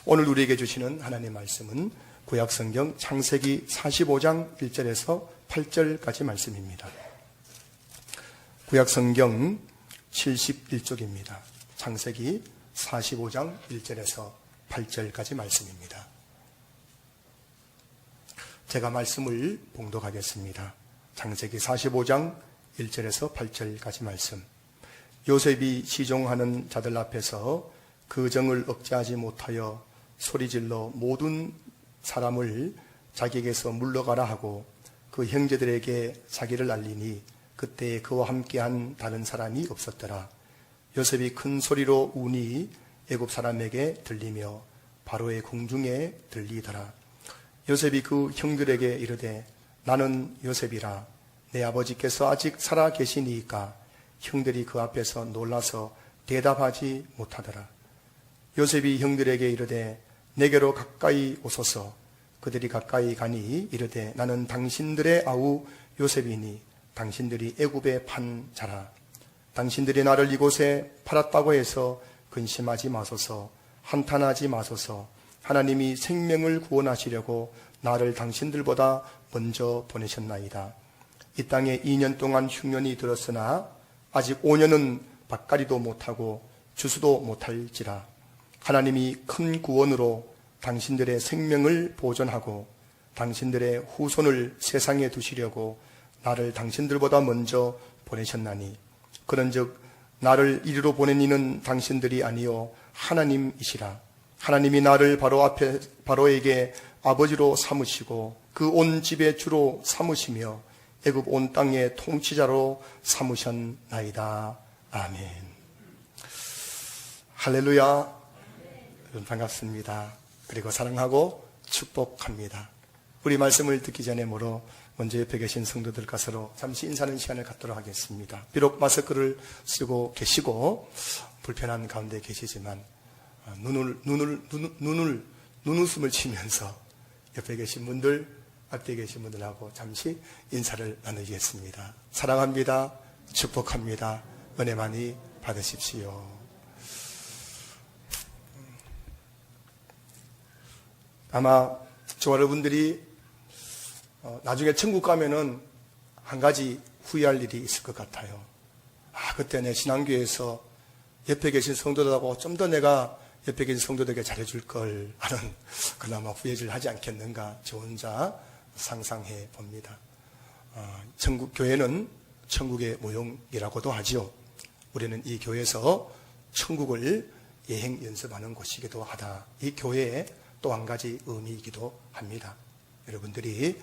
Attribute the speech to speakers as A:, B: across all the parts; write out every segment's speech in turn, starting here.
A: 오늘 우리에게 주시는 하나님의 말씀은 구약성경 창세기 45장 1절에서 8절까지 말씀입니다. 구약성경 71쪽입니다. 창세기 45장 1절에서 8절까지 말씀입니다. 제가 말씀을 봉독하겠습니다. 창세기 45장 1절에서 8절까지 말씀. 요셉이 시종하는 자들 앞에서 그 정을 억제하지 못하여 소리질러 모든 사람을 자기에게서 물러가라 하고 그 형제들에게 자기를 알리니 그때 그와 함께한 다른 사람이 없었더라. 요셉이 큰 소리로 우니 애굽 사람에게 들리며 바로의 궁중에 들리더라. 요셉이 그 형들에게 이르되 나는 요셉이라. 내 아버지께서 아직 살아 계시니이까. 형들이 그 앞에서 놀라서 대답하지 못하더라. 요셉이 형들에게 이르되 내게로 가까이 오소서. 그들이 가까이 가니 이르되 나는 당신들의 아우 요셉이니 당신들이 애굽에 판 자라. 당신들이 나를 이곳에 팔았다고 해서 근심하지 마소서. 한탄하지 마소서. 하나님이 생명을 구원하시려고 나를 당신들보다 먼저 보내셨나이다. 이 땅에 2년 동안 흉년이 들었으나 아직 5년은 밭가리도 못하고 주수도 못할지라. 하나님이 큰 구원으로 당신들의 생명을 보존하고 당신들의 후손을 세상에 두시려고 나를 당신들보다 먼저 보내셨나니 그런즉 나를 이리로 보낸 이는 당신들이 아니요 하나님이시라. 하나님이 나를 바로에게 아버지로 삼으시고 그 온 집의 주로 삼으시며 애굽 온 땅의 통치자로 삼으셨나이다. 아멘. 할렐루야. 여러분 반갑습니다. 그리고 사랑하고 축복합니다. 우리 말씀을 듣기 전에 먼저 옆에 계신 성도들과 서로 잠시 인사하는 시간을 갖도록 하겠습니다. 비록 마스크를 쓰고 계시고 불편한 가운데 계시지만 눈웃음을 치면서 옆에 계신 분들, 앞에 계신 분들하고 잠시 인사를 나누겠습니다. 사랑합니다. 축복합니다. 은혜 많이 받으십시오. 아마 저와 여러분들이 나중에 천국 가면은 한 가지 후회할 일이 있을 것 같아요. 그때 내 신앙교회에서 옆에 계신 성도들하고 좀 더 내가 옆에 계신 성도들에게 잘해줄 걸 하는 그나마 후회를 하지 않겠는가 저 혼자 상상해 봅니다. 천국 교회는 천국의 모형이라고도 하지요. 우리는 이 교회에서 천국을 예행 연습하는 곳이기도 하다. 이 교회의 또 한 가지 의미이기도 합니다. 여러분들이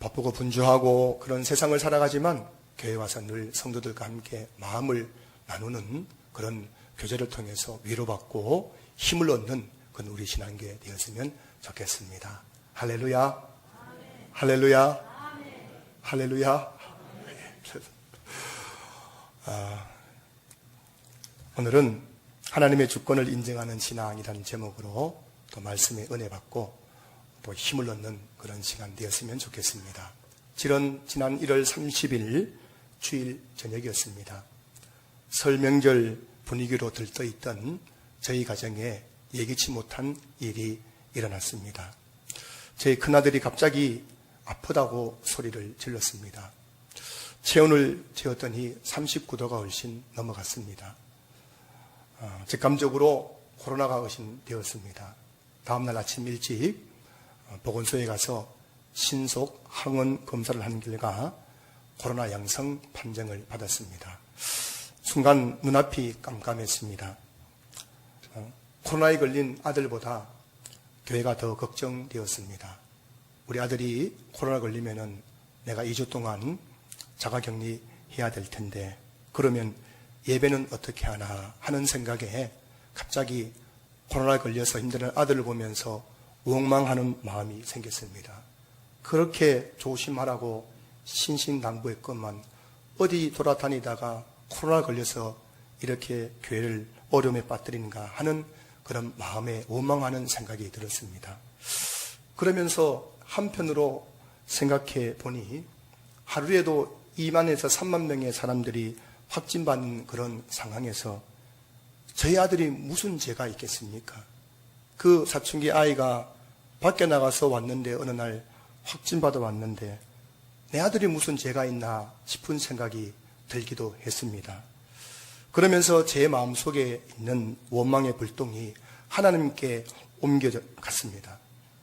A: 바쁘고 분주하고 그런 세상을 살아가지만 교회 와서 늘 성도들과 함께 마음을 나누는 그런 교제를 통해서 위로받고 힘을 얻는 그런 우리 신앙교회 되었으면 좋겠습니다. 할렐루야. 아멘. 할렐루야. 아멘. 할렐루야. 오늘은 하나님의 주권을 인정하는 신앙이라는 제목으로 또 말씀에 은혜 받고 또 힘을 얻는 그런 시간 되었으면 좋겠습니다. 지난 1월 30일 주일 저녁이었습니다. 설 명절 분위기로 들떠있던 저희 가정에 예기치 못한 일이 일어났습니다. 저희 큰아들이 갑자기 아프다고 소리를 질렀습니다. 체온을 재었더니 39도가 훨씬 넘어갔습니다. 직감적으로 코로나가 의심되었습니다. 다음날 아침 일찍 보건소에 가서 신속 항원 검사를 한 결과 코로나 양성 판정을 받았습니다. 순간 눈앞이 깜깜했습니다. 코로나에 걸린 아들보다 교회가 더 걱정되었습니다. 우리 아들이 코로나 걸리면은 내가 2주 동안 자가격리 해야 될 텐데 그러면 예배는 어떻게 하나 하는 생각에 갑자기 코로나에 걸려서 힘든 아들을 보면서 원망하는 마음이 생겼습니다. 그렇게 조심하라고 신신당부했건만 어디 돌아다니다가 코로나 걸려서 이렇게 교회를 어려움에 빠뜨리는가 하는 그런 마음에 원망하는 생각이 들었습니다. 그러면서 한편으로 생각해 보니 하루에도 2만에서 3만 명의 사람들이 확진받는 그런 상황에서 저희 아들이 무슨 죄가 있겠습니까? 그 사춘기 아이가 밖에 나가서 왔는데 어느 날 확진받아 왔는데 내 아들이 무슨 죄가 있나 싶은 생각이 들기도 했습니다. 그러면서 제 마음속에 있는 원망의 불똥이 하나님께 옮겨갔습니다.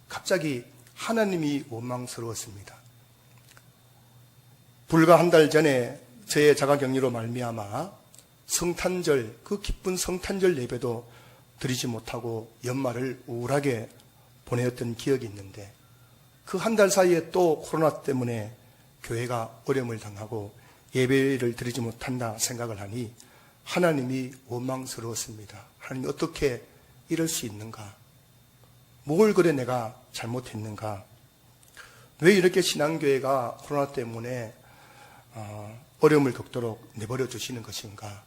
A: 갑자기 하나님이 원망스러웠습니다. 불과 한 달 전에 저의 자가격리로 말미암아 성탄절, 그 기쁜 성탄절 예배도 드리지 못하고 연말을 우울하게 보내었던 기억이 있는데 그 한 달 사이에 또 코로나 때문에 교회가 어려움을 당하고 예배를 드리지 못한다 생각을 하니 하나님이 원망스러웠습니다. 하나님이 어떻게 이럴 수 있는가? 뭘 그래 내가 잘못했는가? 왜 이렇게 신앙교회가 코로나 때문에 어려움을 겪도록 내버려 주시는 것인가?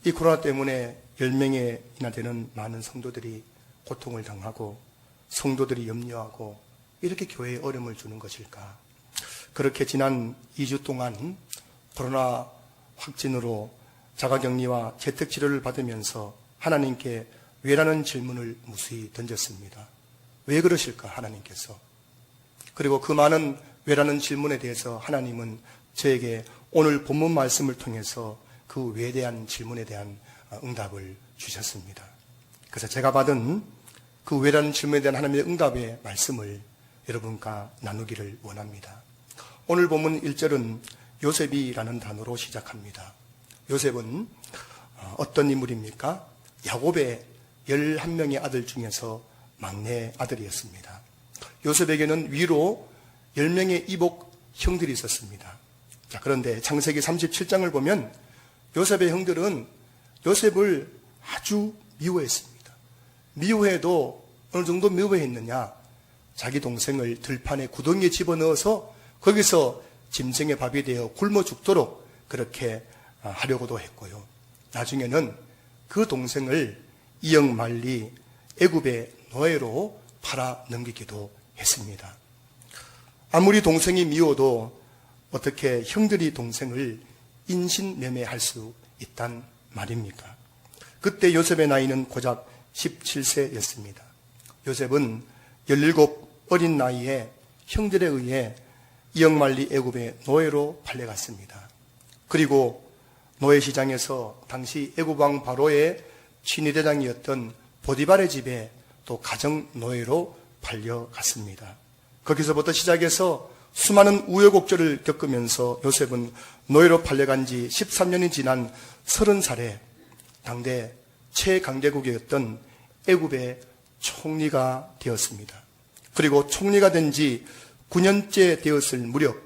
A: 이 코로나 때문에 10명이나 되는 많은 성도들이 고통을 당하고 성도들이 염려하고 이렇게 교회에 어려움을 주는 것일까? 그렇게 지난 2주 동안 코로나 확진으로 자가격리와 재택치료를 받으면서 하나님께 왜라는 질문을 무수히 던졌습니다. 왜 그러실까 하나님께서? 그리고 그 많은 왜라는 질문에 대해서 하나님은 저에게 오늘 본문 말씀을 통해서 그 왜에 대한 질문에 대한 응답을 주셨습니다. 그래서 제가 받은 그 왜라는 질문에 대한 하나님의 응답의 말씀을 여러분과 나누기를 원합니다. 오늘 본문 1절은 요셉이라는 단어로 시작합니다. 요셉은 어떤 인물입니까? 야곱의 11명의 아들 중에서 막내 아들이었습니다. 요셉에게는 위로 10명의 이복 형들이 있었습니다. 자, 그런데 창세기 37장을 보면 요셉의 형들은 요셉을 아주 미워했습니다. 미워해도 어느 정도 미워했느냐? 자기 동생을 들판에 구덩이에 집어넣어서 거기서 짐승의 밥이 되어 굶어 죽도록 그렇게 하려고도 했고요. 나중에는 그 동생을 이역말리 애굽의 노예로 팔아 넘기기도 했습니다. 아무리 동생이 미워도 어떻게 형들이 동생을 인신매매할 수 있단 말입니까? 그때 요셉의 나이는 고작 17세였습니다. 요셉은 17 어린 나이에 형들에 의해 이역말리 애굽의 노예로 팔려갔습니다. 그리고 노예시장에서 당시 애굽왕 바로의 친위대장이었던 보디발의 집에 또 가정노예로 팔려갔습니다. 거기서부터 시작해서 수많은 우여곡절을 겪으면서 요셉은 노예로 팔려간 지 13년이 지난 30살에 당대 최강대국이었던 애굽의 총리가 되었습니다. 그리고 총리가 된 지 9년째 되었을 무렵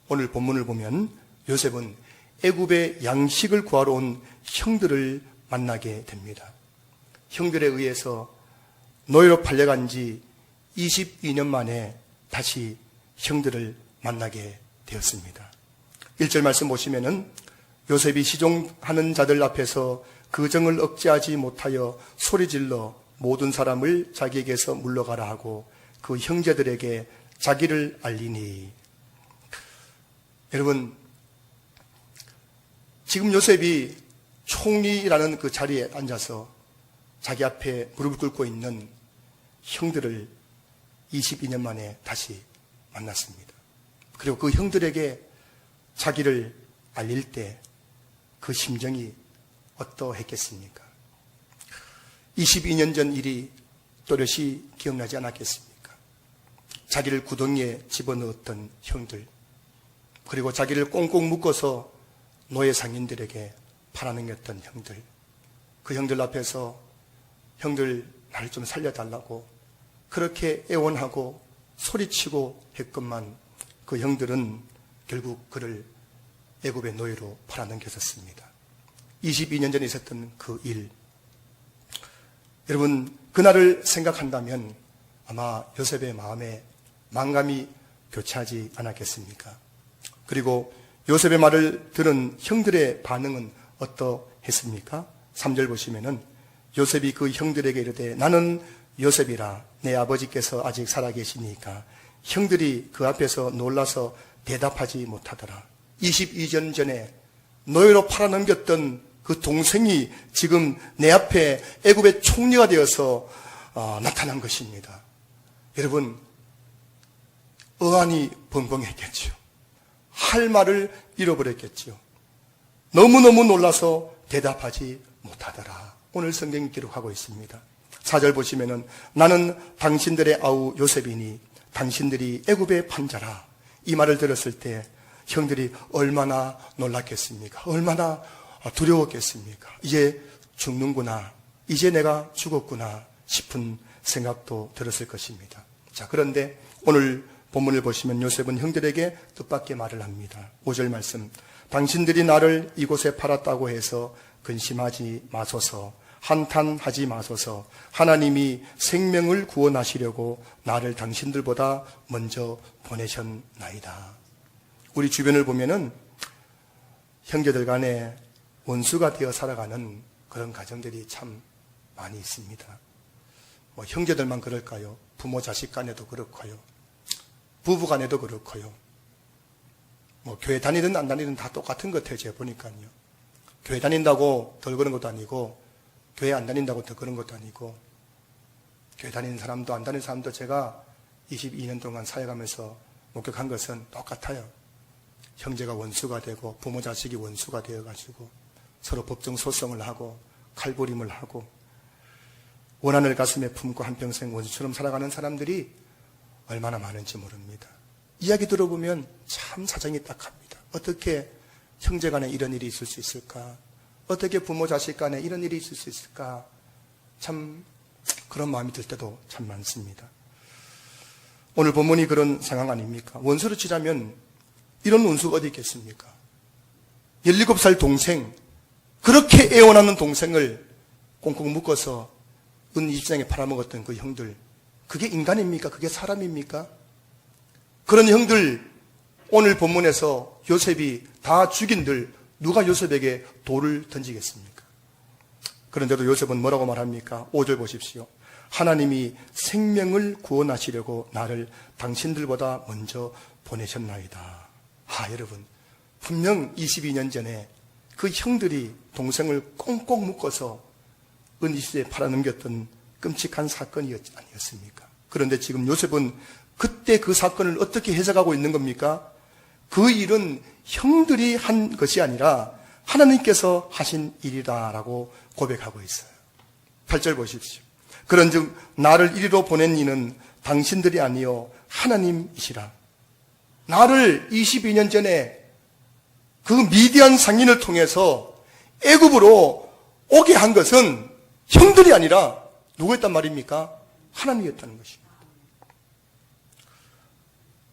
A: 오늘 본문을 보면 요셉은 애굽의 양식을 구하러 온 형들을 만나게 됩니다. 형들에 의해서 노예로 팔려간 지 22년 만에 다시 형들을 만나게 되었습니다. 1절 말씀 보시면은 요셉이 시종하는 자들 앞에서 그 정을 억제하지 못하여 소리질러 모든 사람을 자기에게서 물러가라 하고 그 형제들에게 자기를 알리니. 여러분, 지금 요셉이 총리라는 그 자리에 앉아서 자기 앞에 무릎을 꿇고 있는 형들을 22년 만에 다시 만났습니다. 그리고 그 형들에게 자기를 알릴 때 그 심정이 어떠했겠습니까? 22년 전 일이 또렷이 기억나지 않았겠습니까? 자기를 구덩이에 집어넣었던 형들, 그리고 자기를 꽁꽁 묶어서 노예 상인들에게 팔아넘겼던 형들, 그 형들 앞에서 형들 나를 좀 살려달라고 그렇게 애원하고 소리치고 했건만 그 형들은 결국 그를 애굽의 노예로 팔아넘겼었습니다. 22년 전에 있었던 그 일, 여러분 그날을 생각한다면 아마 요셉의 마음에 망감이 교차하지 않았겠습니까? 그리고 요셉의 말을 들은 형들의 반응은 어떠했습니까? 3절 보시면은 요셉이 그 형들에게 이르되 나는 요셉이라 내 아버지께서 아직 살아계시니까 형들이 그 앞에서 놀라서 대답하지 못하더라. 22년 전에 노예로 팔아넘겼던 그 동생이 지금 내 앞에 애굽의 총리가 되어서 나타난 것입니다. 여러분, 어안이 벙벙했겠지요. 할 말을 잃어버렸겠지요. 너무너무 놀라서 대답하지 못하더라. 오늘 성경이 기록하고 있습니다. 4절 보시면은 나는 당신들의 아우 요셉이니 당신들이 애굽의 판자라. 이 말을 들었을 때 형들이 얼마나 놀랐겠습니까? 얼마나 두려웠겠습니까? 이제 죽는구나. 이제 내가 죽었구나 싶은 생각도 들었을 것입니다. 자, 그런데 오늘 본문을 보시면 요셉은 형들에게 뜻밖의 말을 합니다. 5절 말씀. 당신들이 나를 이곳에 팔았다고 해서 근심하지 마소서. 한탄하지 마소서. 하나님이 생명을 구원하시려고 나를 당신들보다 먼저 보내셨나이다. 우리 주변을 보면은 형제들 간에 원수가 되어 살아가는 그런 가정들이 참 많이 있습니다. 뭐 형제들만 그럴까요? 부모 자식 간에도 그렇고요. 부부 간에도 그렇고요. 뭐 교회 다니든 안 다니든 다 똑같은 것 같아요. 제가 보니까요. 교회 다닌다고 덜 그런 것도 아니고 교회 안 다닌다고 더 그런 것도 아니고 교회 다니는 사람도 안 다니는 사람도 제가 22년 동안 사역하면서 목격한 것은 똑같아요. 형제가 원수가 되고 부모 자식이 원수가 되어가지고 서로 법정 소송을 하고 칼부림을 하고 원한을 가슴에 품고 한평생 원수처럼 살아가는 사람들이 얼마나 많은지 모릅니다. 이야기 들어보면 참 사정이 딱합니다. 어떻게 형제 간에 이런 일이 있을 수 있을까? 어떻게 부모 자식 간에 이런 일이 있을 수 있을까? 참 그런 마음이 들 때도 참 많습니다. 오늘 본문이 그런 상황 아닙니까? 원수로 치자면 이런 원수가 어디 있겠습니까? 17살 동생, 그렇게 애원하는 동생을 꽁꽁 묶어서 은 20장에 팔아먹었던 그 형들, 그게 인간입니까? 그게 사람입니까? 그런 형들, 오늘 본문에서 요셉이 다 죽인들 누가 요셉에게 돌을 던지겠습니까? 그런데도 요셉은 뭐라고 말합니까? 5절 보십시오. 하나님이 생명을 구원하시려고 나를 당신들보다 먼저 보내셨나이다. 여러분, 분명 22년 전에 그 형들이 동생을 꽁꽁 묶어서 은이시에 팔아넘겼던 끔찍한 사건이 아니었습니까? 그런데 지금 요셉은 그때 그 사건을 어떻게 해석하고 있는 겁니까? 그 일은 형들이 한 것이 아니라 하나님께서 하신 일이다라고 고백하고 있어요. 8절 보십시오. 그런즉 나를 이리로 보낸 이는 당신들이 아니요 하나님이시라. 나를 22년 전에 그 미디안 상인을 통해서 애굽으로 오게 한 것은 형들이 아니라 누구였단 말입니까? 하나님이었다는 것입니다.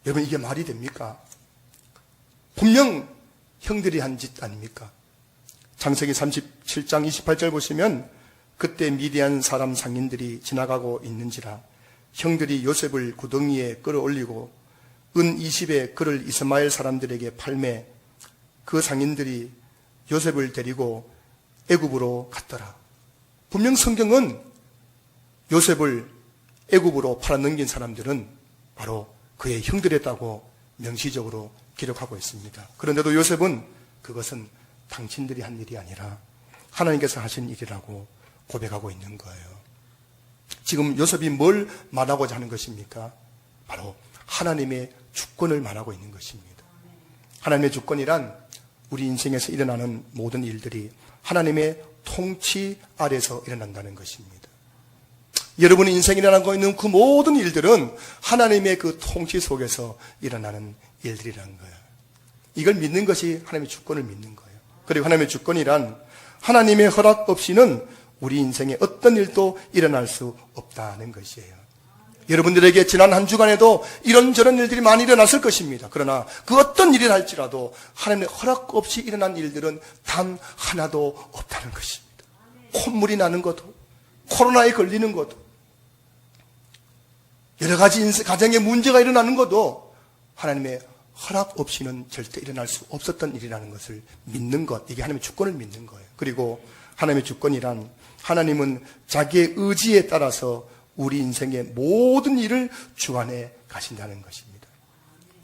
A: 여러분, 이게 말이 됩니까? 분명 형들이 한 짓 아닙니까? 창세기 37장 28절 보시면 그때 미디안 사람 상인들이 지나가고 있는지라 형들이 요셉을 구덩이에 끌어올리고 은 20에 그를 이스마엘 사람들에게 팔매 그 상인들이 요셉을 데리고 애굽으로 갔더라. 분명 성경은 요셉을 애굽으로 팔아넘긴 사람들은 바로 그의 형들이었다고 명시적으로 기록하고 있습니다. 그런데도 요셉은 그것은 당신들이 한 일이 아니라 하나님께서 하신 일이라고 고백하고 있는 거예요. 지금 요셉이 뭘 말하고자 하는 것입니까? 바로 하나님의 주권을 말하고 있는 것입니다. 하나님의 주권이란 우리 인생에서 일어나는 모든 일들이 하나님의 통치 아래서 일어난다는 것입니다. 여러분의 인생에 일어나고 있는 그 모든 일들은 하나님의 그 통치 속에서 일어나는 일들이라는 거예요. 이걸 믿는 것이 하나님의 주권을 믿는 거예요. 그리고 하나님의 주권이란 하나님의 허락 없이는 우리 인생에 어떤 일도 일어날 수 없다는 것이에요. 여러분들에게 지난 한 주간에도 이런저런 일들이 많이 일어났을 것입니다. 그러나 그 어떤 일이 할지라도 하나님의 허락 없이 일어난 일들은 단 하나도 없다는 것입니다. 콧물이 나는 것도, 코로나에 걸리는 것도, 여러 가지 가정에 문제가 일어나는 것도 하나님의 허락 없이는 절대 일어날 수 없었던 일이라는 것을 믿는 것, 이게 하나님의 주권을 믿는 거예요. 그리고 하나님의 주권이란 하나님은 자기의 의지에 따라서 우리 인생의 모든 일을 주관해 가신다는 것입니다.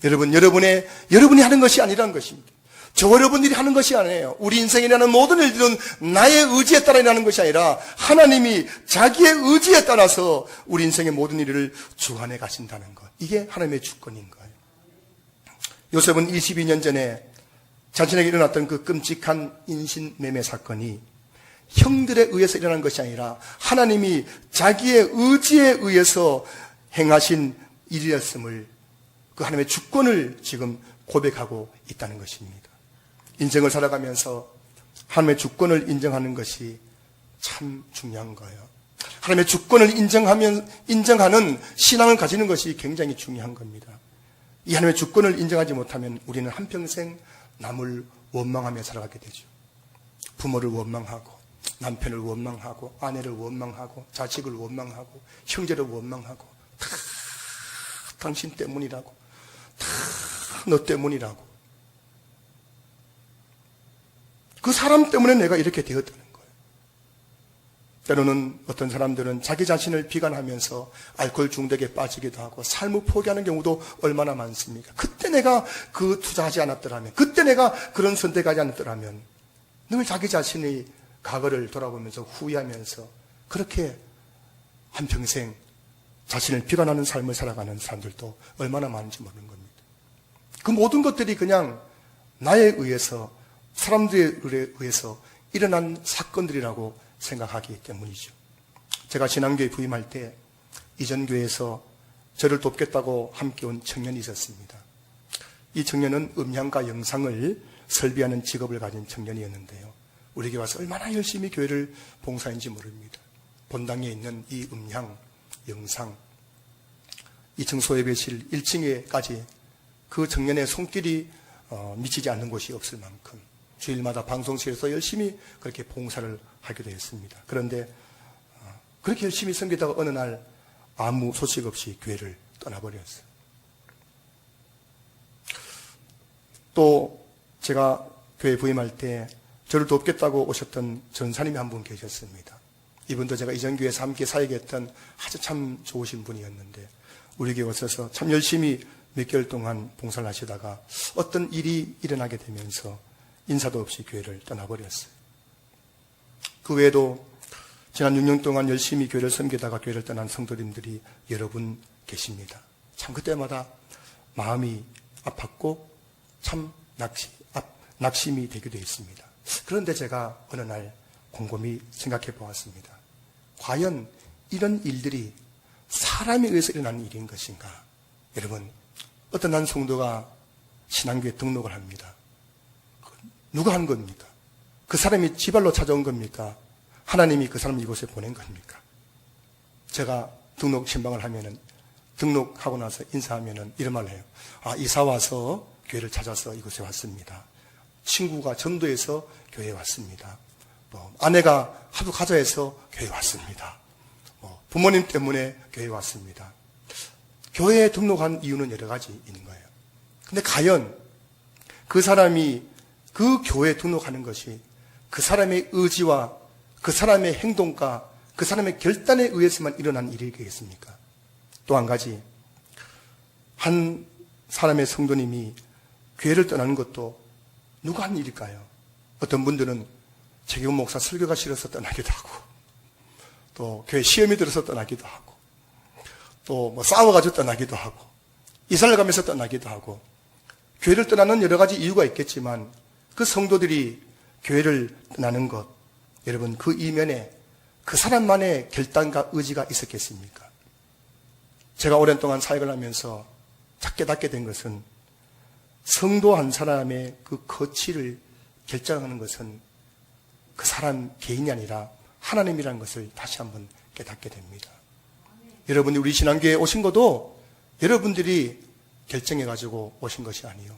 A: 여러분, 여러분이 하는 것이 아니라는 것입니다. 저 여러분들이 하는 것이 아니에요. 우리 인생에 일어나는 모든 일들은 나의 의지에 따라 일어나는 것이 아니라 하나님이 자기의 의지에 따라서 우리 인생의 모든 일을 주관해 가신다는 것. 이게 하나님의 주권인 거예요. 요셉은 22년 전에 자신에게 일어났던 그 끔찍한 인신매매 사건이 형들에 의해서 일어난 것이 아니라 하나님이 자기의 의지에 의해서 행하신 일이었음을, 그 하나님의 주권을 지금 고백하고 있다는 것입니다. 인생을 살아가면서 하나님의 주권을 인정하는 것이 참 중요한 거예요. 하나님의 주권을 인정하는 신앙을 가지는 것이 굉장히 중요한 겁니다. 이 하나님의 주권을 인정하지 못하면 우리는 한평생 남을 원망하며 살아가게 되죠. 부모를 원망하고, 남편을 원망하고, 아내를 원망하고, 자식을 원망하고, 형제를 원망하고, 다 당신 때문이라고, 다 너 때문이라고. 그 사람 때문에 내가 이렇게 되었다는 거예요. 때로는 어떤 사람들은 자기 자신을 비관하면서 알코올 중독에 빠지기도 하고 삶을 포기하는 경우도 얼마나 많습니까? 그때 내가 그 투자하지 않았더라면, 그때 내가 그런 선택하지 않았더라면, 늘 자기 자신의 과거를 돌아보면서 후회하면서 그렇게 한평생 자신을 비관하는 삶을 살아가는 사람들도 얼마나 많은지 모르는 겁니다. 그 모든 것들이 그냥 나에 의해서, 사람들에 의해서 일어난 사건들이라고 생각하기 때문이죠. 제가 신앙교회 부임할 때 이전 교회에서 저를 돕겠다고 함께 온 청년이 있었습니다. 이 청년은 음향과 영상을 설비하는 직업을 가진 청년이었는데요. 우리 교회 와서 얼마나 열심히 교회를 봉사했는지 모릅니다. 본당에 있는 이 음향, 영상, 2층 소예배실 1층에까지 그 청년의 손길이 미치지 않는 곳이 없을 만큼 주일마다 방송실에서 열심히 그렇게 봉사를 하기도 했습니다. 그런데 그렇게 열심히 섬기다가 어느 날 아무 소식 없이 교회를 떠나버렸어요. 또 제가 교회 부임할 때 저를 돕겠다고 오셨던 전사님이 한 분 계셨습니다. 이분도 제가 이전 교회에서 함께 사역했던 아주 참 좋으신 분이었는데 우리 교회에 오셔서 참 열심히 몇 개월 동안 봉사를 하시다가 어떤 일이 일어나게 되면서 인사도 없이 교회를 떠나버렸어요. 그 외에도 지난 6년 동안 열심히 교회를 섬기다가 교회를 떠난 성도님들이 여러 분 계십니다. 참 그때마다 마음이 아팠고 참 낙심이 되기도 했습니다. 그런데 제가 어느 날 곰곰이 생각해 보았습니다. 과연 이런 일들이 사람에 의해서 일어나는 일인 것인가? 여러분, 어떤 한 성도가 신앙교에 등록을 합니다. 누가 한 겁니까? 그 사람이 지발로 찾아온 겁니까? 하나님이 그 사람을 이곳에 보낸 겁니까? 제가 등록 신방을 하면은, 등록하고 나서 인사하면은 이런 말을 해요. 이사 와서 교회를 찾아서 이곳에 왔습니다. 친구가 전도해서 교회에 왔습니다. 아내가 하도 가자 해서 교회에 왔습니다. 부모님 때문에 교회에 왔습니다. 교회에 등록한 이유는 여러 가지 있는 거예요. 근데 과연 그 사람이 그 교회에 등록하는 것이 그 사람의 의지와 그 사람의 행동과 그 사람의 결단에 의해서만 일어난 일이겠습니까? 또 한 가지, 한 사람의 성도님이 교회를 떠나는 것도 누가 한 일일까요? 어떤 분들은 최경훈 목사 설교가 싫어서 떠나기도 하고, 또 교회 시험이 들어서 떠나기도 하고, 또 싸워가지고 떠나기도 하고, 이사를 가면서 떠나기도 하고, 교회를 떠나는 여러 가지 이유가 있겠지만 그 성도들이 교회를 떠나는 것, 여러분 그 이면에 그 사람만의 결단과 의지가 있었겠습니까? 제가 오랜 동안 사역을 하면서 깨닫게 된 것은 성도 한 사람의 그 거취를 결정하는 것은 그 사람 개인이 아니라 하나님이라는 것을 다시 한번 깨닫게 됩니다. 여러분이 우리 신앙교회에 오신 것도 여러분들이 결정해가지고 오신 것이 아니요.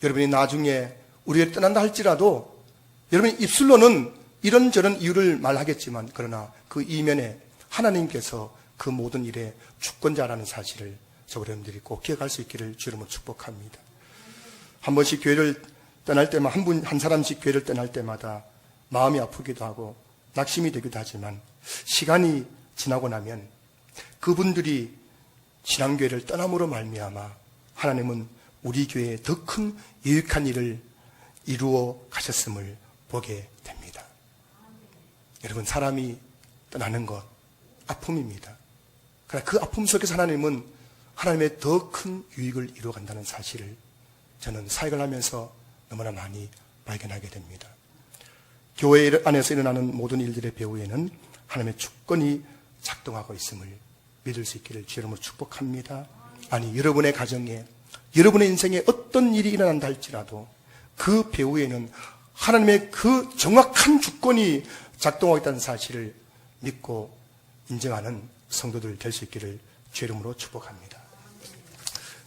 A: 여러분이 나중에 우리를 떠난다 할지라도 여러분이 입술로는 이런저런 이유를 말하겠지만 그러나 그 이면에 하나님께서 그 모든 일의 주권자라는 사실을 저 여러분들이 꼭 기억할 수 있기를 주님으로 축복합니다. 한 번씩 교회를 떠날 때마다 한 사람씩 교회를 떠날 때마다 마음이 아프기도 하고 낙심이 되기도 하지만 시간이 지나고 나면 그분들이 신앙교회를 떠남으로 말미암아 하나님은 우리 교회에 더 큰 유익한 일을 이루어 가셨음을 보게 됩니다. 여러분, 사람이 떠나는 것 아픔입니다. 그러나 그 아픔 속에서 하나님은 하나님의 더 큰 유익을 이루어간다는 사실을 저는 사역을 하면서 너무나 많이 발견하게 됩니다. 교회 안에서 일어나는 모든 일들의 배후에는 하나님의 주권이 작동하고 있음을 믿을 수 있기를 주의 이름으로 축복합니다. 아니, 여러분의 가정에, 여러분의 인생에 어떤 일이 일어난다 할지라도 그 배후에는 하나님의 그 정확한 주권이 작동하고 있다는 사실을 믿고 인정하는 성도들 될 수 있기를 주의 이름으로 축복합니다.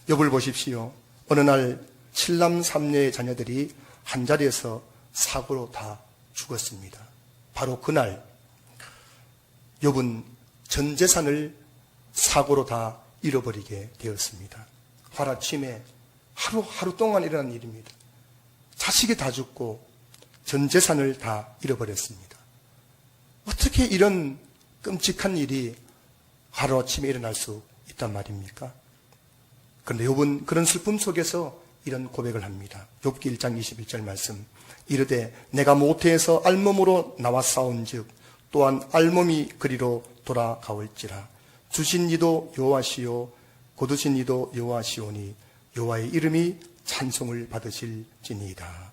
A: 욥을 보십시오. 어느 날 7남 3녀의 자녀들이 한자리에서 사고로 다 죽었습니다. 바로 그날 욥은 전 재산을 사고로 다 잃어버리게 되었습니다. 하루아침에 하루 동안 일어난 일입니다. 자식이 다 죽고 전 재산을 다 잃어버렸습니다. 어떻게 이런 끔찍한 일이 하루아침에 일어날 수 있단 말입니까? 그런데 욥은 그런 슬픔 속에서 이런 고백을 합니다. 욥기 1장 21절 말씀. 이르되 내가 모태에서 알몸으로 나와 싸운즉 또한 알몸이 그리로 돌아가올지라. 주신 이도 여호와시요 거두신 이도 여호와시오니 여호와의 이름이 찬송을 받으실지니이다.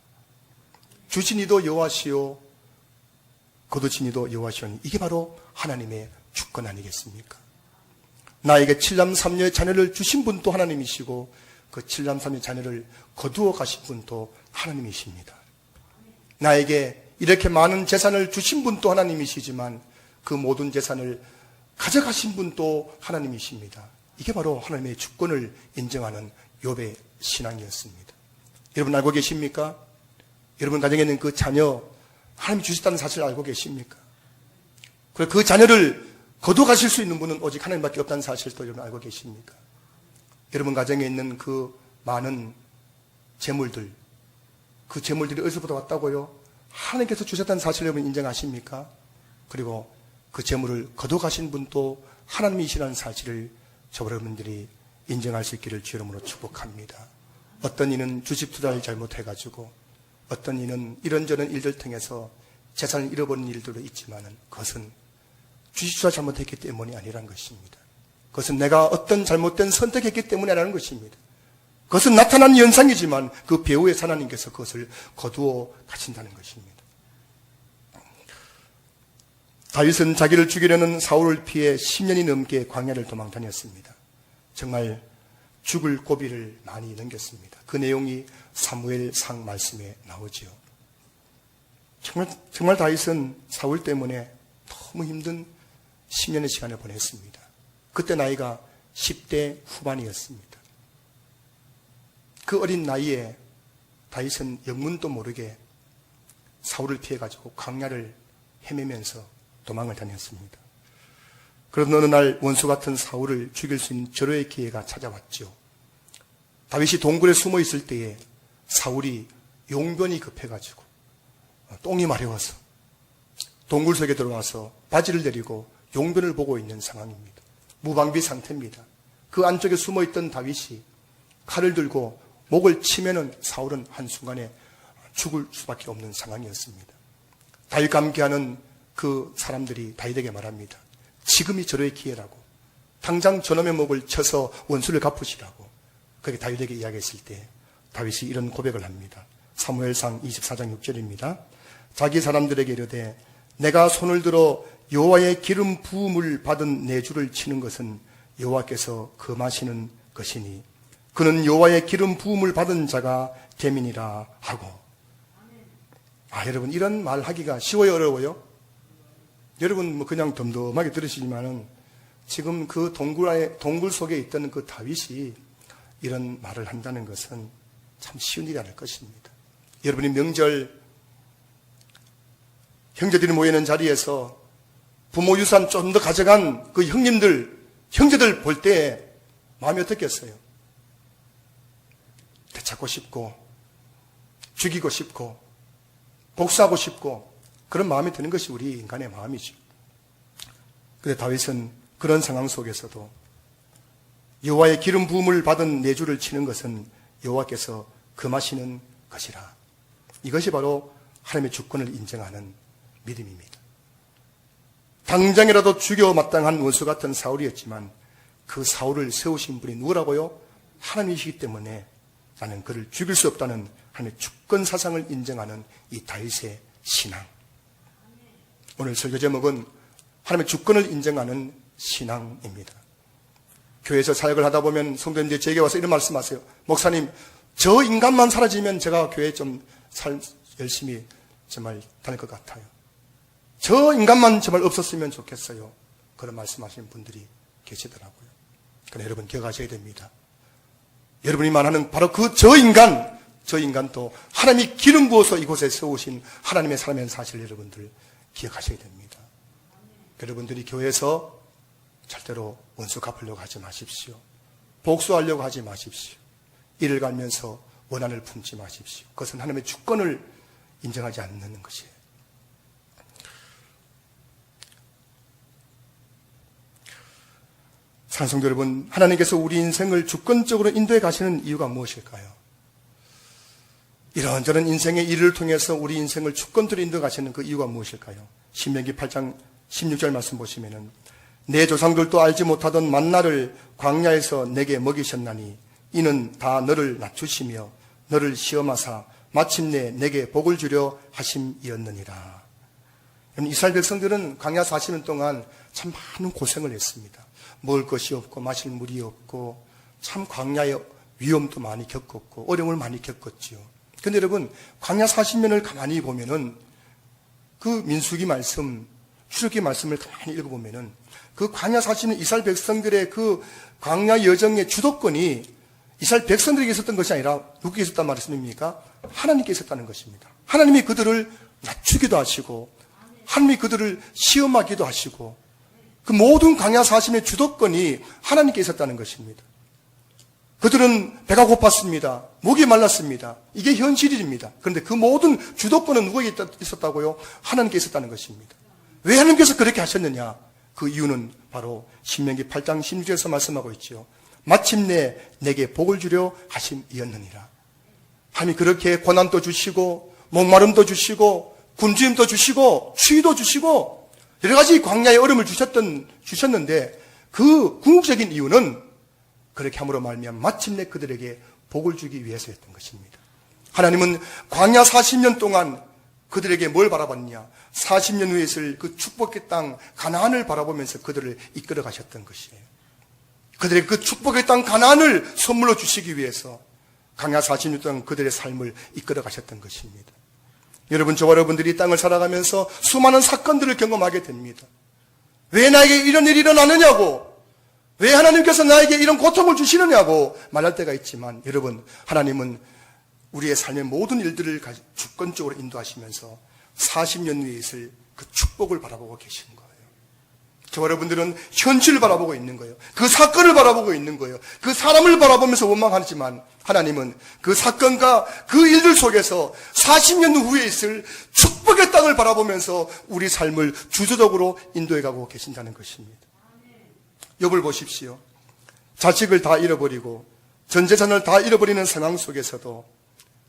A: 주신 이도 여호와시요 거두신 이도 여호와시오니, 이게 바로 하나님의 주권 아니겠습니까? 나에게 7남 3녀의 자녀를 주신 분도 하나님이시고 그 7남 3녀의 자녀를 거두어 가신 분도 하나님이십니다. 나에게 이렇게 많은 재산을 주신 분도 하나님이시지만 그 모든 재산을 가져가신 분도 하나님이십니다. 이게 바로 하나님의 주권을 인정하는 욥의 신앙이었습니다. 여러분 알고 계십니까? 여러분 가정에 있는 그 자녀 하나님이 주셨다는 사실을 알고 계십니까? 그리고 그 자녀를 거둬가실 수 있는 분은 오직 하나님밖에 없다는 사실도 여러분 알고 계십니까? 여러분 가정에 있는 그 많은 재물들, 그 재물들이 어디서부터 왔다고요? 하나님께서 주셨다는 사실을 여러분 인정하십니까? 그리고 그 재물을 거둬가신 분도 하나님이시라는 사실을 저와 여러분들이 인정할 수 있기를 주의 이름으로 축복합니다. 어떤 이는 주식 투자를 잘못해가지고, 어떤 이는 이런저런 일들 통해서 재산을 잃어버린 일들도 있지만 그것은 주식 투자 잘못했기 때문이 아니라는 것입니다. 그것은 내가 어떤 잘못된 선택했기 때문에 아니라는 것입니다. 그것은 나타난 현상이지만 그 배후에 하나님께서 그것을 거두어 가신다는 것입니다. 다윗은 자기를 죽이려는 사울을 피해 10년이 넘게 광야를 도망 다녔습니다. 정말 죽을 고비를 많이 넘겼습니다. 그 내용이 사무엘상 말씀에 나오지요. 정말 다윗은 사울 때문에 너무 힘든 10년의 시간을 보냈습니다. 그때 나이가 10대 후반이었습니다. 그 어린 나이에 다윗은 영문도 모르게 사울을 피해가지고 광야를 헤매면서 도망을 다녔습니다. 그러던 어느 날 원수 같은 사울을 죽일 수 있는 절호의 기회가 찾아왔죠. 다윗이 동굴에 숨어 있을 때에 사울이 용변이 급해가지고 똥이 마려워서 동굴 속에 들어와서 바지를 내리고 용변을 보고 있는 상황입니다. 무방비 상태입니다. 그 안쪽에 숨어있던 다윗이 칼을 들고 목을 치면은 사울은 한순간에 죽을 수밖에 없는 상황이었습니다. 다윗과 함께하는 그 사람들이 다윗에게 말합니다. 지금이 절호의 기회라고. 당장 저놈의 목을 쳐서 원수를 갚으시라고. 그렇게 다윗에게 이야기했을 때 다윗이 이런 고백을 합니다. 사무엘상 24장 6절입니다. 자기 사람들에게 이르되 내가 손을 들어 여호와의 기름 부음을 받은 내 주를 치는 것은 여호와께서 금하시는 것이니 그는 여호와의 기름 부음을 받은 자가 됨이니라 하고. 여러분 이런 말 하기가 쉬워요, 어려워요? 여러분 뭐 그냥 덤덤하게 들으시지만은 지금 그 동굴 속에 있던 그 다윗이 이런 말을 한다는 것은 참 쉬운 일이 아닐 것입니다. 여러분이 명절 형제들이 모이는 자리에서 부모 유산 좀 더 가져간 그 형제들 볼 때 마음이 어떻겠어요? 되찾고 싶고 죽이고 싶고 복수하고 싶고 그런 마음이 드는 것이 우리 인간의 마음이죠. 그런데 다윗은 그런 상황 속에서도 여호와의 기름 부음을 받은 내 주를 치는 것은 여호와께서 금하시는 것이라. 이것이 바로 하나님의 주권을 인정하는 믿음입니다. 당장이라도 죽여 마땅한 원수 같은 사울이었지만 그 사울을 세우신 분이 누구라고요? 하나님이시기 때문에 나는 그를 죽일 수 없다는 하나님의 주권 사상을 인정하는 이 다윗의 신앙. 오늘 설교 제목은 하나님의 주권을 인정하는 신앙입니다. 교회에서 사역을 하다 보면 성도님들이 제게 와서 이런 말씀하세요. 목사님, 저 인간만 사라지면 제가 교회에 좀 열심히 정말 다닐 것 같아요. 저 인간만 정말 없었으면 좋겠어요. 그런 말씀하시는 분들이 계시더라고요. 그러나 여러분 기억하셔야 됩니다. 여러분이 말하는 바로 그 저 인간도 하나님이 기름 부어서 이곳에 세우신 하나님의 사람의 사실을 여러분들 기억하셔야 됩니다. 여러분들이 교회에서 절대로 원수 갚으려고 하지 마십시오. 복수하려고 하지 마십시오. 이를 갈면서 원한을 품지 마십시오. 그것은 하나님의 주권을 인정하지 않는 것이에요. 사랑하는 성도 여러분, 하나님께서 우리 인생을 주권적으로 인도해 가시는 이유가 무엇일까요? 이런저런 인생의 일을 통해서 우리 인생을 주권적으로 인도해 가시는 그 이유가 무엇일까요? 신명기 8장 16절 말씀 보시면은 내 조상들도 알지 못하던 만나를 광야에서 내게 먹이셨나니 이는 다 너를 낮추시며 너를 시험하사 마침내 내게 복을 주려 하심이었느니라. 이스라엘 백성들은 광야 40년 동안 참 많은 고생을 했습니다. 먹을 것이 없고 마실 물이 없고 참 광야의 위험도 많이 겪었고 어려움을 많이 겪었지요. 그런데 여러분, 광야 40년을 가만히 보면은 그 민수기 말씀, 출애굽기 말씀을 가만히 읽어보면은 그 광야 40년 이스라엘 백성들의 그 광야 여정의 주도권이 이스라엘 백성들에게 있었던 것이 아니라 누구에게 있었단 말씀입니까? 하나님께 있었다는 것입니다. 하나님이 그들을 낮추기도 하시고 하나님이 그들을 시험하기도 하시고 그 모든 광야 40년의 주도권이 하나님께 있었다는 것입니다. 그들은 배가 고팠습니다. 목이 말랐습니다. 이게 현실입니다. 그런데 그 모든 주도권은 누구에게 있었다고요? 하나님께 있었다는 것입니다. 왜 하나님께서 그렇게 하셨느냐? 그 이유는 바로 신명기 8장 16절에서 말씀하고 있지요. 마침내 내게 복을 주려 하심이었느니라. 하나님이 그렇게 고난도 주시고 목마름도 주시고 굶주림도 주시고 추위도 주시고 여러 가지 광야의 어려움을 주셨는데 그 궁극적인 이유는 그렇게 함으로 말미암아 마침내 그들에게 복을 주기 위해서였던 것입니다. 하나님은 광야 40년 동안 그들에게 뭘 바라봤냐? 40년 후에 있을 그 축복의 땅 가나안을 바라보면서 그들을 이끌어 가셨던 것이에요. 그들에게 그 축복의 땅 가나안을 선물로 주시기 위해서 광야 40년 동안 그들의 삶을 이끌어 가셨던 것입니다. 여러분, 저와 여러분들이 이 땅을 살아가면서 수많은 사건들을 경험하게 됩니다. 왜 나에게 이런 일이 일어나느냐고, 왜 하나님께서 나에게 이런 고통을 주시느냐고 말할 때가 있지만 여러분, 하나님은 우리의 삶의 모든 일들을 주권적으로 인도하시면서 40년 후에 있을 그 축복을 바라보고 계신 거예요. 저 여러분들은 현실을 바라보고 있는 거예요. 그 사건을 바라보고 있는 거예요. 그 사람을 바라보면서 원망하지만 하나님은 그 사건과 그 일들 속에서 40년 후에 있을 축복의 땅을 바라보면서 우리 삶을 주도적으로 인도해가고 계신다는 것입니다. 욥을 보십시오. 자식을 다 잃어버리고 전 재산을 다 잃어버리는 상황 속에서도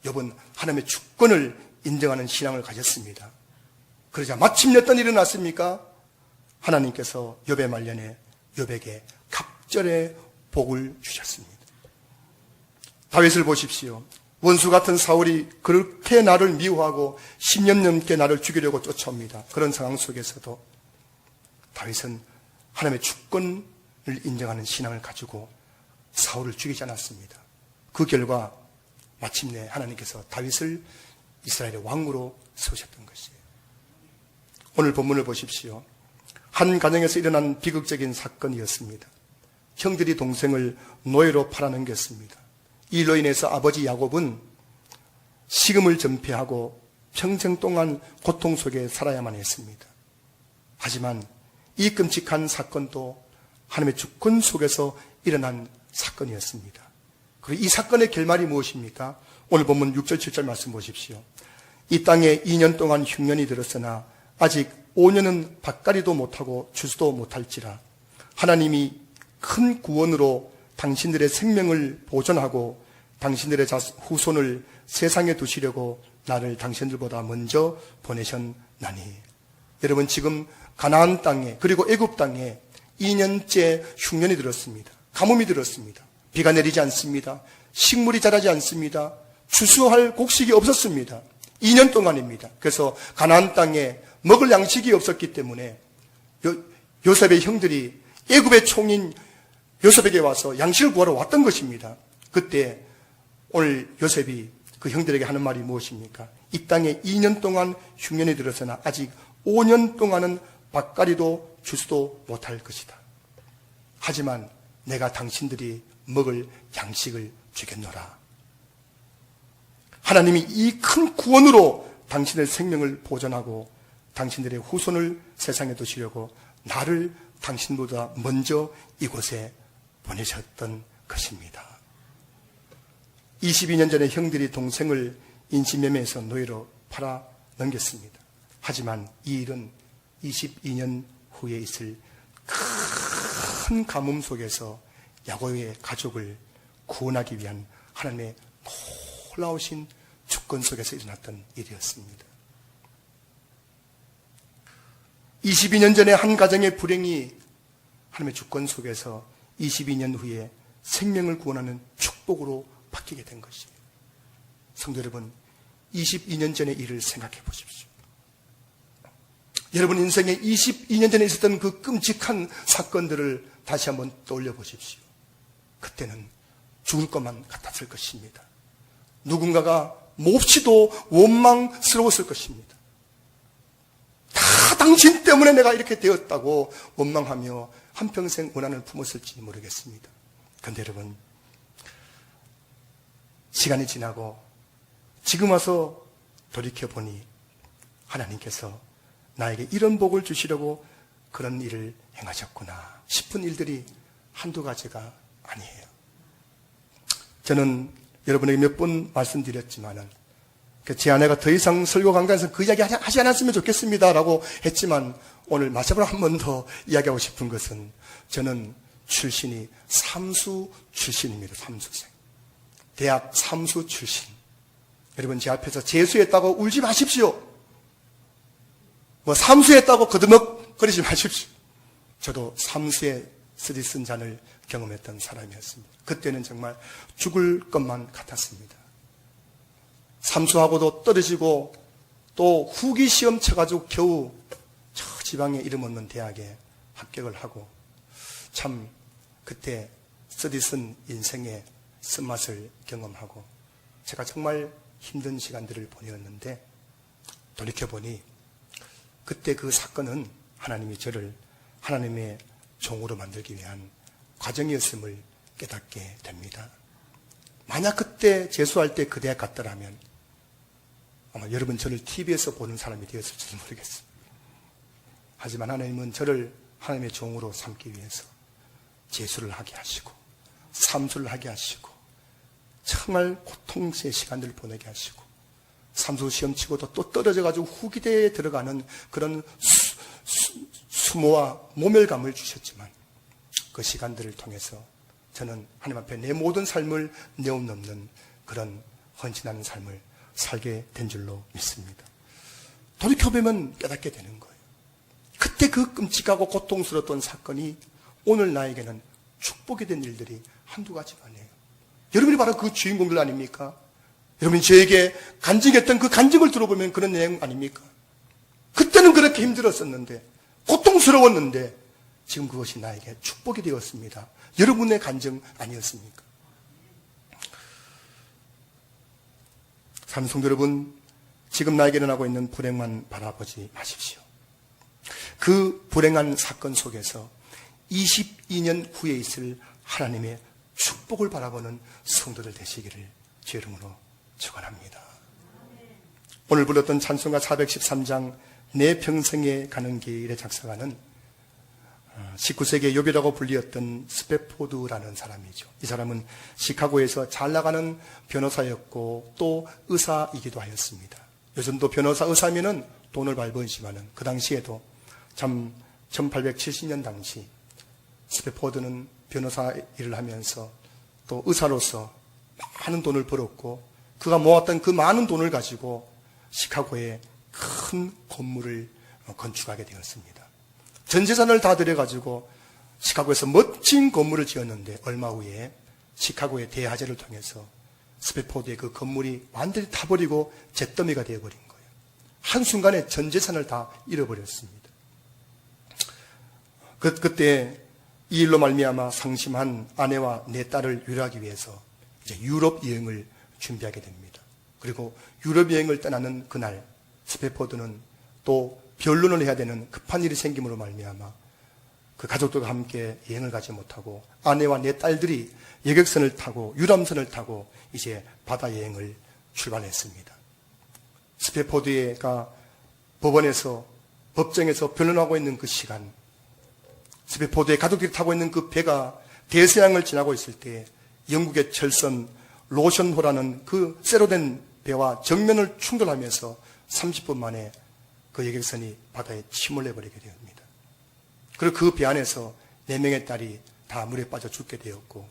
A: 욥은 하나님의 주권을 인정하는 신앙을 가졌습니다. 그러자 마침내 어떤 일이 났습니까? 하나님께서 욥의 말년에 욥에게 갑절의 복을 주셨습니다. 다윗을 보십시오. 원수 같은 사울이 그렇게 나를 미워하고 10년 넘게 나를 죽이려고 쫓아옵니다. 그런 상황 속에서도 다윗은 하나님의 주권을 인정하는 신앙을 가지고 사울을 죽이지 않았습니다. 그 결과 마침내 하나님께서 다윗을 이스라엘의 왕으로 세우셨던 것이에요. 오늘 본문을 보십시오. 한 가정에서 일어난 비극적인 사건이었습니다. 형들이 동생을 노예로 팔아넘겼습니다. 이 일로 인해서 아버지 야곱은 식음을 전폐하고 평생 동안 고통 속에 살아야만 했습니다. 하지만 이 끔찍한 사건도 하나님의 주권 속에서 일어난 사건이었습니다. 그리고 이 사건의 결말이 무엇입니까? 오늘 본문 6절 7절 말씀 보십시오. 이 땅에 2년 동안 흉년이 들었으나 아직 5년은 밭갈이도 못하고 주수도 못할지라 하나님이 큰 구원으로 당신들의 생명을 보존하고 당신들의 후손을 세상에 두시려고 나를 당신들보다 먼저 보내셨나니. 여러분, 지금 가나안 땅에 그리고 애굽 땅에 2년째 흉년이 들었습니다. 가뭄이 들었습니다. 비가 내리지 않습니다. 식물이 자라지 않습니다. 추수할 곡식이 없었습니다. 2년 동안입니다. 그래서 가나안 땅에 먹을 양식이 없었기 때문에 요셉의 형들이 애굽의 총인 요셉에게 와서 양식을 구하러 왔던 것입니다. 그때 오늘 요셉이 그 형들에게 하는 말이 무엇입니까? 이 땅에 2년 동안 흉년이 들었으나 아직 5년 동안은 밭가리도 주지도 못할 것이다. 하지만 내가 당신들이 먹을 양식을 주겠노라. 하나님이 이 큰 구원으로 당신의 생명을 보존하고 당신들의 후손을 세상에 두시려고 나를 당신보다 먼저 이곳에 보내셨던 것입니다. 22년 전에 형들이 동생을 인신매매해서 노예로 팔아 넘겼습니다. 하지만 이 일은 22년 후에 있을 큰 가뭄 속에서 야곱의 가족을 구원하기 위한 하나님의 놀라우신 주권 속에서 일어났던 일이었습니다. 22년 전에 한 가정의 불행이 하나님의 주권 속에서 22년 후에 생명을 구원하는 축복으로 바뀌게 된 것입니다. 성도 여러분, 22년 전의 일을 생각해 보십시오. 여러분 인생에 22년 전에 있었던 그 끔찍한 사건들을 다시 한번 떠올려 보십시오. 그때는 죽을 것만 같았을 것입니다. 누군가가 몹시도 원망스러웠을 것입니다. 다 당신 때문에 내가 이렇게 되었다고 원망하며 한평생 원한을 품었을지 모르겠습니다. 그런데 여러분, 시간이 지나고 지금 와서 돌이켜보니 하나님께서 나에게 이런 복을 주시려고 그런 일을 행하셨구나 싶은 일들이 한두 가지가 아니에요. 저는 여러분에게 몇 번 말씀드렸지만은 제 아내가 더 이상 설교 강단에서 그 이야기 하지 않았으면 좋겠습니다라고 했지만 오늘 마지막으로 한 번 더 이야기하고 싶은 것은 저는 출신이 삼수 출신입니다. 삼수생. 대학 삼수 출신. 여러분 제 앞에서 재수했다고 울지 마십시오. 삼수했다고 거드먹거리지 마십시오. 저도 삼수에 쓰디 쓴 잔을 경험했던 사람이었습니다. 그때는 정말 죽을 것만 같았습니다. 삼수하고도 떨어지고 또 후기 시험 쳐가지고 겨우 저 지방에 이름 없는 대학에 합격을 하고 참 그때 쓰디 쓴 인생의 쓴맛을 경험하고 제가 정말 힘든 시간들을 보내었는데 돌이켜보니 그때 그 사건은 하나님이 저를 하나님의 종으로 만들기 위한 과정이었음을 깨닫게 됩니다. 만약 그때 재수할 때 그 대학 갔더라면 아마 여러분 저를 TV에서 보는 사람이 되었을지도 모르겠습니다. 하지만 하나님은 저를 하나님의 종으로 삼기 위해서 재수를 하게 하시고 삼수를 하게 하시고 정말 고통스러운 시간들을 보내게 하시고 삼수 시험 치고도 또 떨어져가지고 후기대에 들어가는 그런 수모와 모멸감을 주셨지만 그 시간들을 통해서 저는 하나님 앞에 내 모든 삶을 내어놓는 그런 헌신하는 삶을 살게 된 줄로 믿습니다. 돌이켜보면 깨닫게 되는 거예요. 그때 그 끔찍하고 고통스러웠던 사건이 오늘 나에게는 축복이 된 일들이 한두 가지가 아니에요. 여러분이 바로 그 주인공들 아닙니까? 여러분이 저에게 간증했던 그 간증을 들어보면 그런 내용 아닙니까? 그때는 그렇게 힘들었었는데 고통스러웠는데 지금 그것이 나에게 축복이 되었습니다. 여러분의 간증 아니었습니까? 삼성도 여러분, 지금 나에게 일어나고 있는 불행만 바라보지 마십시오. 그 불행한 사건 속에서 22년 후에 있을 하나님의 축복을 바라보는 성도들 되시기를 주 이름으로 축원합니다. 오늘 불렀던 찬송가 413장 내 평생에 가는 길에 작사가는 19세기의 욥이라고 불리었던 스페포드라는 사람이죠. 이 사람은 시카고에서 잘 나가는 변호사였고 또 의사이기도 하였습니다. 요즘도 변호사 의사면은 돈을 벌지만은 그 당시에도 참 1870년 당시 스페포드는 변호사 일을 하면서 또 의사로서 많은 돈을 벌었고 그가 모았던 그 많은 돈을 가지고 시카고에 큰 건물을 건축하게 되었습니다. 전 재산을 다 들여가지고 시카고에서 멋진 건물을 지었는데 얼마 후에 시카고의 대화재를 통해서 스패포드의 그 건물이 완전히 타버리고 잿더미가 되어버린 거예요. 한순간에 전 재산을 다 잃어버렸습니다. 그때 이 일로 말미암아 상심한 아내와 네 딸을 위로하기 위해서 이제 유럽 여행을 준비하게 됩니다. 그리고 유럽 여행을 떠나는 그날 스패포드는 또 변론을 해야 되는 급한 일이 생김으로 말미암아 그 가족들과 함께 여행을 가지 못하고 아내와 네 딸들이 여객선을 타고 유람선을 타고 이제 바다 여행을 출발했습니다. 스패포드가 법정에서 변론하고 있는 그 시간, 스패포드의 가족들이 타고 있는 그 배가 대서양을 지나고 있을 때 영국의 철선 로션호라는 그 쇠로 된 배와 정면을 충돌하면서 30분 만에 그 여객선이 바다에 침몰해버리게 됩니다. 그리고 그 배 안에서 4명의 딸이 다 물에 빠져 죽게 되었고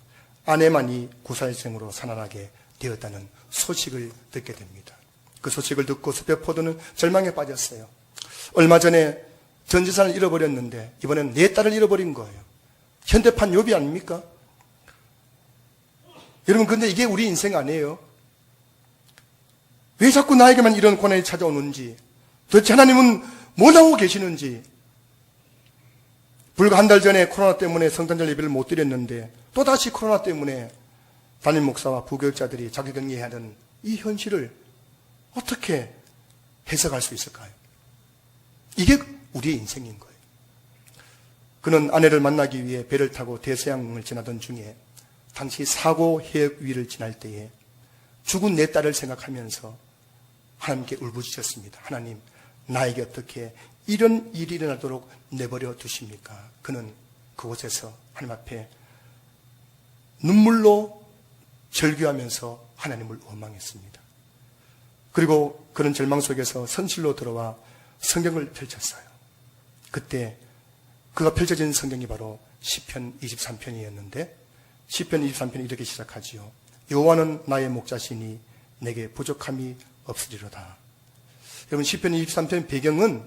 A: 아내만이 구사일생으로 살아나게 되었다는 소식을 듣게 됩니다. 그 소식을 듣고 스패포드는 절망에 빠졌어요. 얼마 전에 전 재산을 잃어버렸는데 이번엔 4딸을 잃어버린 거예요. 현대판 욥이 아닙니까? 여러분, 근데 이게 우리 인생 아니에요? 왜 자꾸 나에게만 이런 고난이 찾아오는지, 도대체 하나님은 뭘 하고 계시는지. 불과 한 달 전에 코로나 때문에 성탄절 예배를 못 드렸는데 또다시 코로나 때문에 담임 목사와 부교육자들이 자기격리해야 하는 이 현실을 어떻게 해석할 수 있을까요? 이게 우리의 인생인 거예요. 그는 아내를 만나기 위해 배를 타고 대서양을 지나던 중에 당시 사고 해역 위를 지날 때에 죽은 4딸을 생각하면서 하나님께 울부짖었습니다. 하나님, 나에게 어떻게 이런 일이 일어나도록 내버려 두십니까? 그는 그곳에서 하나님 앞에 눈물로 절규하면서 하나님을 원망했습니다. 그리고 그런 절망 속에서 선실로 들어와 성경을 펼쳤어요. 그때 그가 펼쳐진 성경이 바로 시편 23편이었는데 시편 23편이 이렇게 시작하지요. 여호와는 나의 목자시니 내게 부족함이 없으리로다. 여러분, 시편 23편 배경은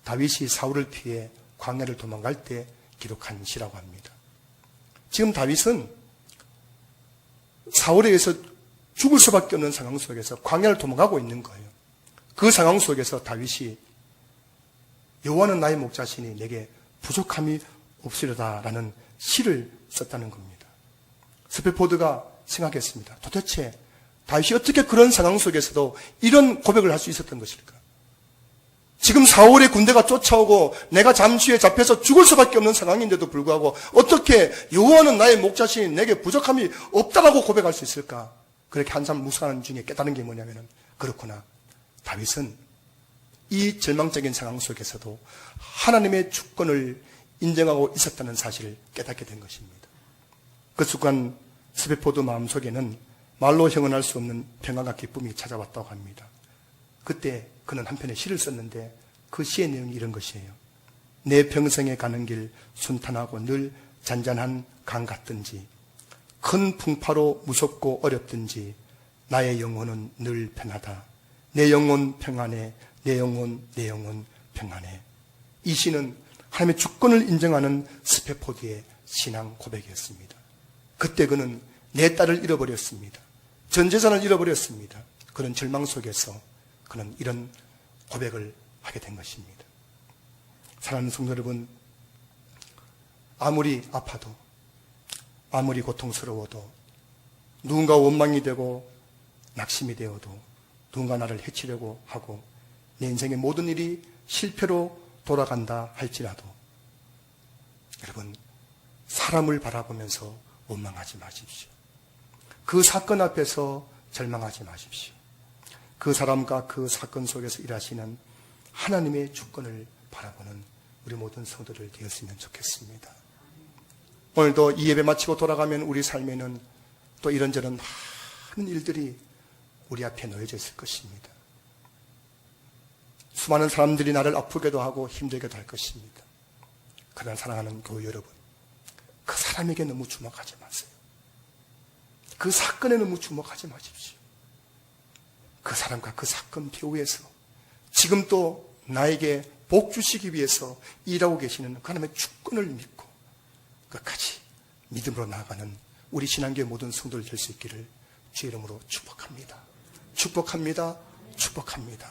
A: 다윗이 사울을 피해 광야를 도망갈 때 기록한 시라고 합니다. 지금 다윗은 사울에 의해서 죽을 수밖에 없는 상황 속에서 광야를 도망가고 있는 거예요. 그 상황 속에서 다윗이 여호와는 나의 목자시니 내게 부족함이 없으리로다라는 시를 썼다는 겁니다. 스패포드가 생각했습니다. 도대체 다윗이 어떻게 그런 상황 속에서도 이런 고백을 할 수 있었던 것일까? 지금 사울의 군대가 쫓아오고 내가 잠시 후에 잡혀서 죽을 수밖에 없는 상황인데도 불구하고 어떻게 여호와는 나의 목자시니 내게 부족함이 없다라고 고백할 수 있을까? 그렇게 한참 묵상하는 중에 깨달은 게 뭐냐면은 그렇구나. 다윗은 이 절망적인 상황 속에서도 하나님의 주권을 인정하고 있었다는 사실을 깨닫게 된 것입니다. 그 순간 스패포드 마음속에는 말로 형언할 수 없는 평안과 기쁨이 찾아왔다고 합니다. 그때 그는 한편의 시를 썼는데 그 시의 내용이 이런 것이에요. 내 평생에 가는 길 순탄하고 늘 잔잔한 강 같든지 큰 풍파로 무섭고 어렵든지 나의 영혼은 늘 편하다. 내 영혼 평안해. 내 영혼 평안해. 이 시는 하나님의 주권을 인정하는 스패포드의 신앙 고백이었습니다. 그때 그는 4딸을 잃어버렸습니다. 전 재산을 잃어버렸습니다. 그런 절망 속에서 그는 이런 고백을 하게 된 것입니다. 사랑하는 성도 여러분, 아무리 아파도 아무리 고통스러워도 누군가 원망이 되고 낙심이 되어도 누군가 나를 해치려고 하고 내 인생의 모든 일이 실패로 돌아간다 할지라도 여러분, 사람을 바라보면서 원망하지 마십시오. 그 사건 앞에서 절망하지 마십시오. 그 사람과 그 사건 속에서 일하시는 하나님의 주권을 바라보는 우리 모든 성도들 되었으면 좋겠습니다. 오늘도 이 예배 마치고 돌아가면 우리 삶에는 또 이런저런 많은 일들이 우리 앞에 놓여져 있을 것입니다. 수많은 사람들이 나를 아프게도 하고 힘들게도 할 것입니다. 그러나 사랑하는 교회 여러분, 그 사람에게 너무 주목하지 마세요. 그 사건에 너무 주목하지 마십시오. 그 사람과 그 사건 배후에서 지금 또 나에게 복 주시기 위해서 일하고 계시는 그 하나님의 주권을 믿고 끝까지 믿음으로 나아가는 우리 신앙교회 모든 성도들 될 수 있기를 주의 이름으로 축복합니다. 축복합니다. 축복합니다.